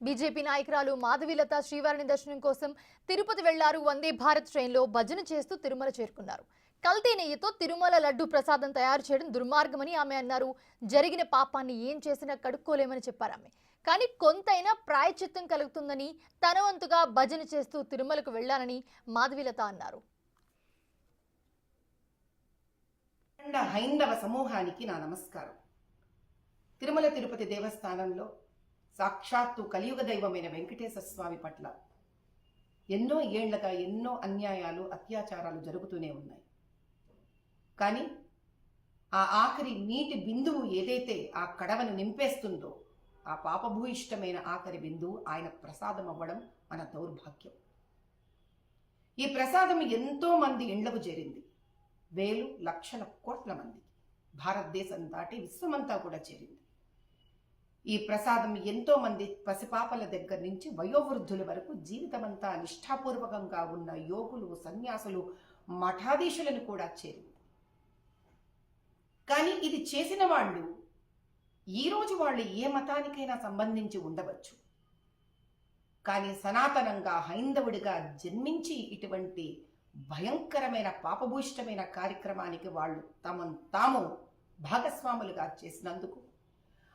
BJP నాయకురాలు మాధవీలత శ్రీవారిని దర్శనం కోసం తిరుపతి వెళ్లారు. వందే భారత్ ట్రైన్లో భజన చేస్తూ తిరుమల చేరుకున్నారు. కల్తీ నెయ్యితో తిరుమల లడ్డు ప్రసాదం తయారు చేయడం దుర్మార్గమని ఆమె అన్నారు. జరిగిన పాపాన్ని ఏం చేసినా కడుక్కోలేమని చెప్పారు ఆమె. కానీ కొంతైనా ప్రాయశ్చిత్తం కలుగుతుందని తన వంతుగా భజన చేస్తూ తిరుమలకు వెళ్లానని మాధవీలత అన్నారు. హైందవ సమూహానికి నా నమస్కారం. తిరుమల తిరుపతి దేవస్థానంలో సాక్షాత్తు కలియుగ దైవమైన వెంకటేశ్వర స్వామి పట్ల ఎన్నో ఏళ్లగా ఎన్నో అన్యాయాలు అత్యాచారాలు జరుగుతూనే ఉన్నాయి. కానీ ఆ ఆఖరి నీటి బిందువు ఏదైతే ఆ కడవను నింపేస్తుందో ఆ పాపభూయిష్టమైన ఆఖరి బిందువు ఆయన ప్రసాదం అవ్వడం మన దౌర్భాగ్యం. ఈ ప్రసాదం ఎంతో మంది ఇండ్లకు చేరింది. వేలు లక్షల కోట్ల మందికి భారతదేశం దాటి విశ్వమంతా కూడా చేరింది. ఈ ప్రసాదం ఎంతో మంది పసిపాపల దగ్గర నుంచి వయోవృద్ధుల వరకు జీవితమంతా నిష్ఠాపూర్వకంగా ఉన్న యోగులు, సన్యాసులు, మఠాధీశులను కూడా చేరింది. కానీ ఇది చేసిన వాళ్ళు ఈరోజు వాళ్ళు ఏ మతానికైనా సంబంధించి ఉండవచ్చు. కానీ సనాతనంగా హైందవుడిగా జన్మించి ఇటువంటి భయంకరమైన పాపభూయిష్టమైన కార్యక్రమానికి వాళ్ళు తమను తాము భాగస్వాములుగా చేసినందుకు,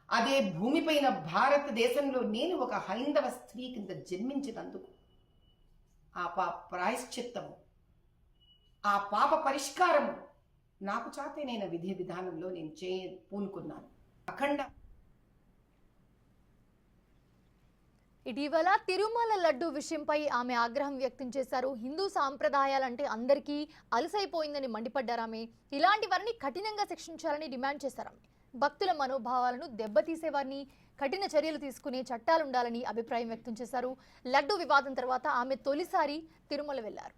అదే భూమిపైన భారతదేశంలో నేను ఒక హైందవ స్త్రీ కింద జన్మించినందుకు ఆ ప్రాయశ్చిత్తము, ఆ పాప పరిష్కారము నాకు చాతనైన విధి విధానంలో నేను పూనుకున్నాను. అఖండ ఇటీవల తిరుమల లడ్డు విషయంపై ఆమె ఆగ్రహం వ్యక్తం చేశారు. హిందూ సాంప్రదాయాలంటే అందరికీ అలసైపోయిందని మండిపడ్డారు ఆమె. ఇలాంటి వారిని కఠినంగా శిక్షించాలని డిమాండ్ చేశారు ఆమె. భక్తుల మనోభావాలను దెబ్బతీసేవారిని కఠిన చర్యలు తీసుకునే చట్టాలుండాలని అభిప్రాయం వ్యక్తం చేశారు. లడ్డు వివాదం తర్వాత ఆమె తొలిసారి తిరుమల వెళ్లారు.